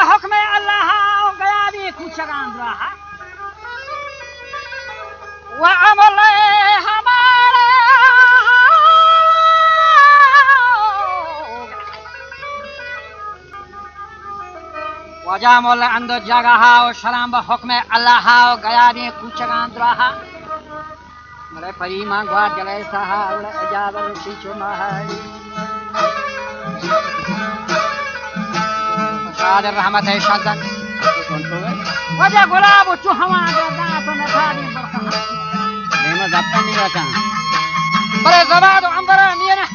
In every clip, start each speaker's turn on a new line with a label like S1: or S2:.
S1: حکم الله گیا بھی کوچگان رہا و عمل ہمارا و جامل اند جگہ و شرم به حکم الله گیا بھی کوچگان رہا مرے پریما گوا جلے سہا اجازت شیچو مہائی قادر رحمت شدن وجہ گلاب چو ہوا دات نثانی برکہ
S2: دیما زبطہ نہیں رہتا
S1: برے زباد و عنبر مینا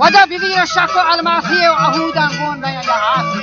S1: وجه بذير الشك المعصية وعهودا قون بين العاصي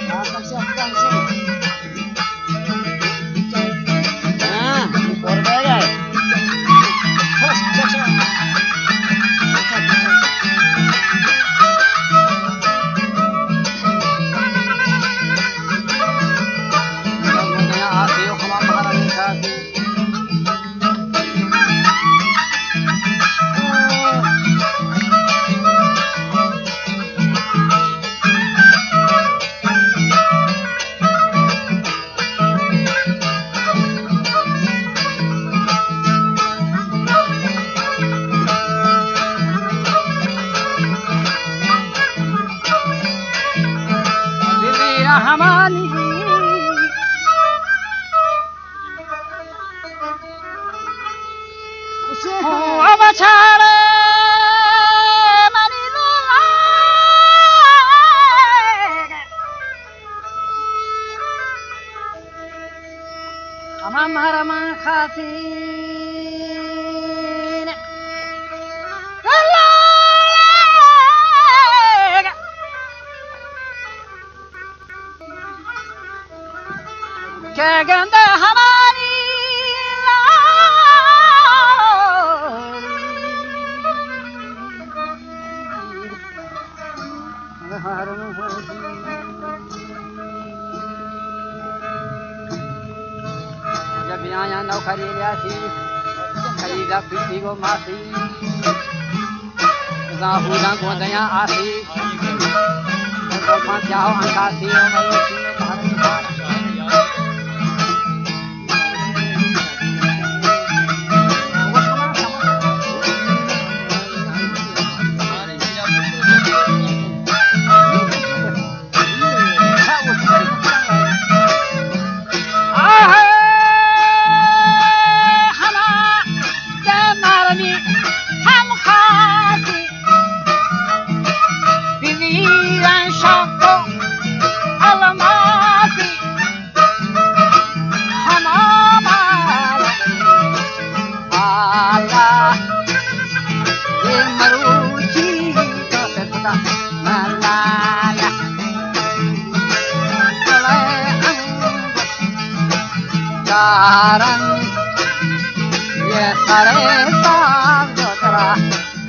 S1: همانی و بچاره منی اما مرمان خاتین که گنده همانی जब आया नौ खरीदा थी खरीदा पीठी को मासी गाहूरा को दया आसी तो चाहो अंकासी ये सारे सागरा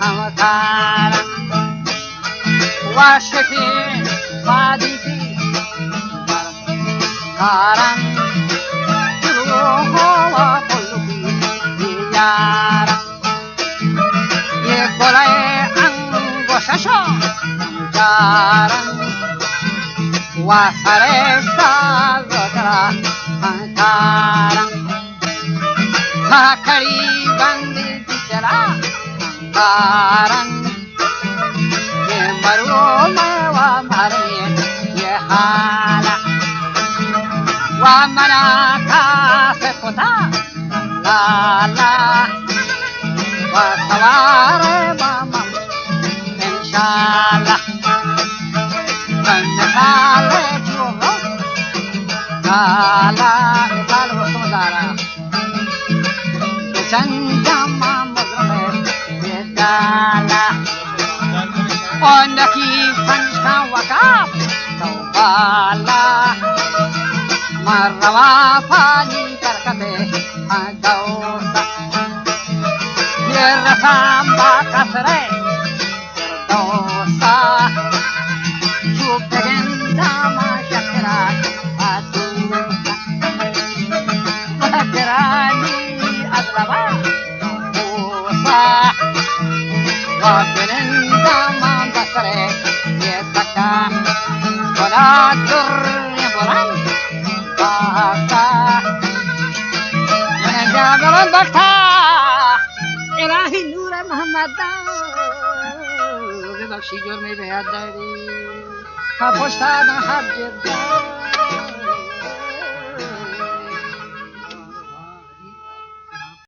S1: हम तारा वाशफी वादीती तारं रूहोवा पुलुकी यारा ये कोले अंगोशशो तारं वासारे सागरा हम तारा खड़ी बंदी चला कारण ये मरो मवा मरे ये हाला वा मना था से पुता लाला वा सवार मामा इंशाल्लाह कंसाल जो लाला साल Vasundhara Chanjama Mugrame Yedala On the key Sancha Wakap Tawala Marava Pani Karkate Adausa Yerra Samba Kasare Dosa Chupegenda Mashakra Atusa Makarani Wabirinda mandasare yetaka walatur yaburan baka menjalan bakta ilahi nur Muhammad bebakhshi jurme behadari ka poshta na hajjat